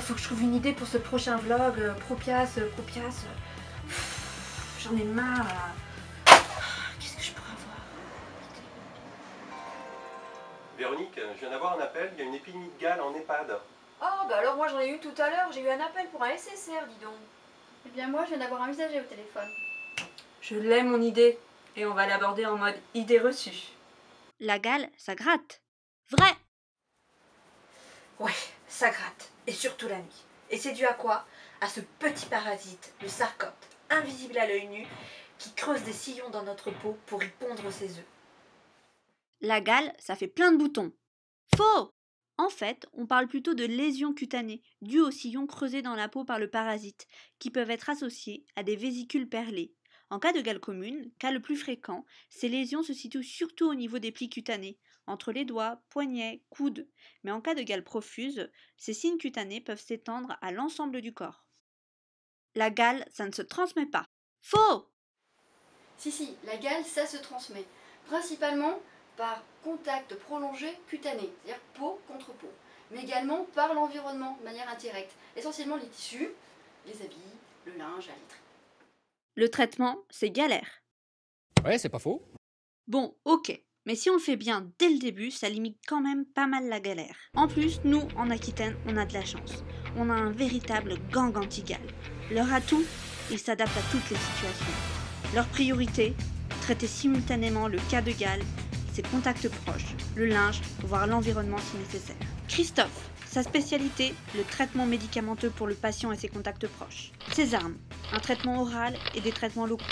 faut que je trouve une idée pour ce prochain vlog. Propias. J'en ai marre. Qu'est-ce que je pourrais avoir? Véronique, je viens d'avoir un appel, il y a une épidémie de gale en EHPAD. Oh, bah alors moi j'en ai eu tout à l'heure. J'ai eu un appel pour un SSR, dis donc. Eh bien moi je viens d'avoir un usager au téléphone. Je l'ai mon idée. Et on va l'aborder en mode idée reçue. La gale, ça gratte. Vrai. Ouais, ça gratte. Et surtout la nuit. Et c'est dû à quoi? À ce petit parasite, le sarcopte, invisible à l'œil nu, qui creuse des sillons dans notre peau pour y pondre ses œufs. La gale, ça fait plein de boutons. Faux! En fait, on parle plutôt de lésions cutanées, dues aux sillons creusés dans la peau par le parasite, qui peuvent être associées à des vésicules perlées. En cas de gale commune, cas le plus fréquent, ces lésions se situent surtout au niveau des plis cutanés, entre les doigts, poignets, coudes. Mais en cas de gale profuse, ces signes cutanés peuvent s'étendre à l'ensemble du corps. La gale, ça ne se transmet pas. Faux! Si, la gale, ça se transmet. Principalement par contact prolongé cutané, c'est-à-dire peau contre peau. Mais également par l'environnement, de manière indirecte. Essentiellement les tissus, les habits, le linge, la literie. Le traitement, c'est galère. Ouais, c'est pas faux. Bon, ok. Mais si on le fait bien dès le début, ça limite quand même pas mal la galère. En plus, nous, en Aquitaine, on a de la chance. On a un véritable gang anti-gale. Leur atout, ils s'adaptent à toutes les situations. Leur priorité, traiter simultanément le cas de gale, ses contacts proches, le linge, voire l'environnement si nécessaire. Christophe, sa spécialité, le traitement médicamenteux pour le patient et ses contacts proches. Ses armes, un traitement oral et des traitements locaux.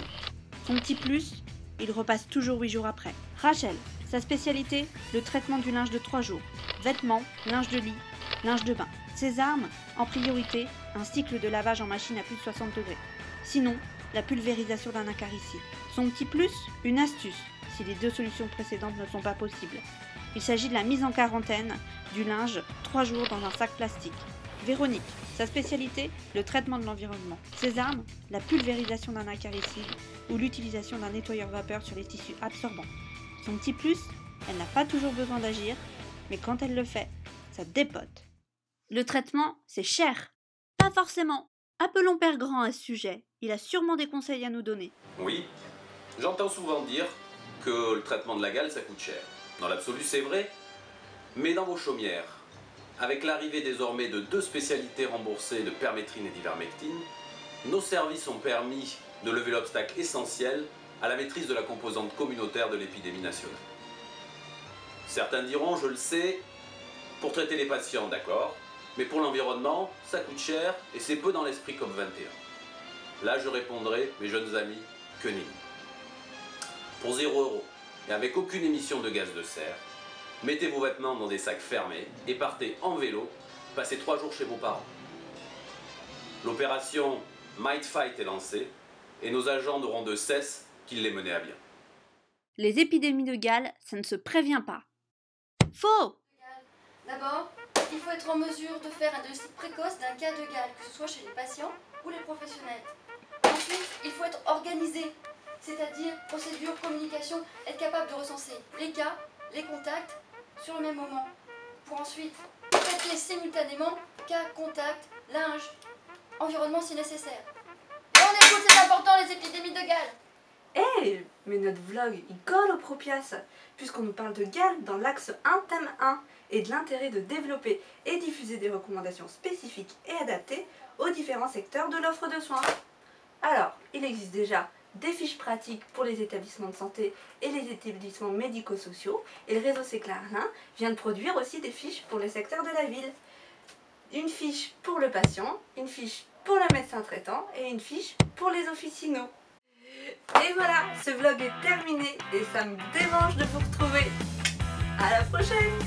Son petit plus, il repasse toujours 8 jours après. Rachel, sa spécialité, le traitement du linge de 3 jours. Vêtements, linge de lit, linge de bain. Ses armes, en priorité, un cycle de lavage en machine à plus de 60 degrés. Sinon, la pulvérisation d'un acaricide. Son petit plus, une astuce, si les 2 solutions précédentes ne sont pas possibles. Il s'agit de la mise en quarantaine du linge 3 jours dans un sac plastique. Véronique, sa spécialité, le traitement de l'environnement. Ses armes, la pulvérisation d'un acaricide ou l'utilisation d'un nettoyeur vapeur sur les tissus absorbants. Son petit plus, elle n'a pas toujours besoin d'agir, mais quand elle le fait, ça dépote. Le traitement, c'est cher. Pas forcément. Appelons Père Grand à ce sujet. Il a sûrement des conseils à nous donner. Oui, j'entends souvent dire que le traitement de la gale, ça coûte cher. Dans l'absolu, c'est vrai, mais dans vos chaumières, avec l'arrivée désormais de 2 spécialités remboursées de permétrine et d'ivermectine, nos services ont permis de lever l'obstacle essentiel à la maîtrise de la composante communautaire de l'épidémie nationale. Certains diront, je le sais, pour traiter les patients, d'accord, mais pour l'environnement, ça coûte cher et c'est peu dans l'esprit COP21. Là, je répondrai, mes jeunes amis, que nenni. Pour 0 € et avec aucune émission de gaz de serre, mettez vos vêtements dans des sacs fermés et partez en vélo, passez 3 jours chez vos parents. L'opération Might Fight est lancée et nos agents n'auront de cesse qu'ils les menaient à bien. Les épidémies de gale, ça ne se prévient pas. Faux! D'abord, il faut être en mesure de faire un diagnostic précoce d'un cas de gale, que ce soit chez les patients ou les professionnels. Ensuite, il faut être organisé, c'est-à-dire procédure, communication, être capable de recenser les cas, les contacts sur le même moment, pour ensuite traiter simultanément cas, contact, linge, environnement si nécessaire. Et on écoute, c'est important, les épidémies de gale. Eh, mais notre vlog, il colle au Propias, puisqu'on nous parle de gale dans l'axe 1 thème 1 et de l'intérêt de développer et diffuser des recommandations spécifiques et adaptées aux différents secteurs de l'offre de soins. Alors, il existe déjà des fiches pratiques pour les établissements de santé et les établissements médico-sociaux, et le réseau Séclarlin vient de produire aussi des fiches pour les secteurs de la ville. Une fiche pour le patient, une fiche pour le médecin traitant et une fiche pour les officinaux. Et voilà, ce vlog est terminé et ça me démange de vous retrouver. À la prochaine!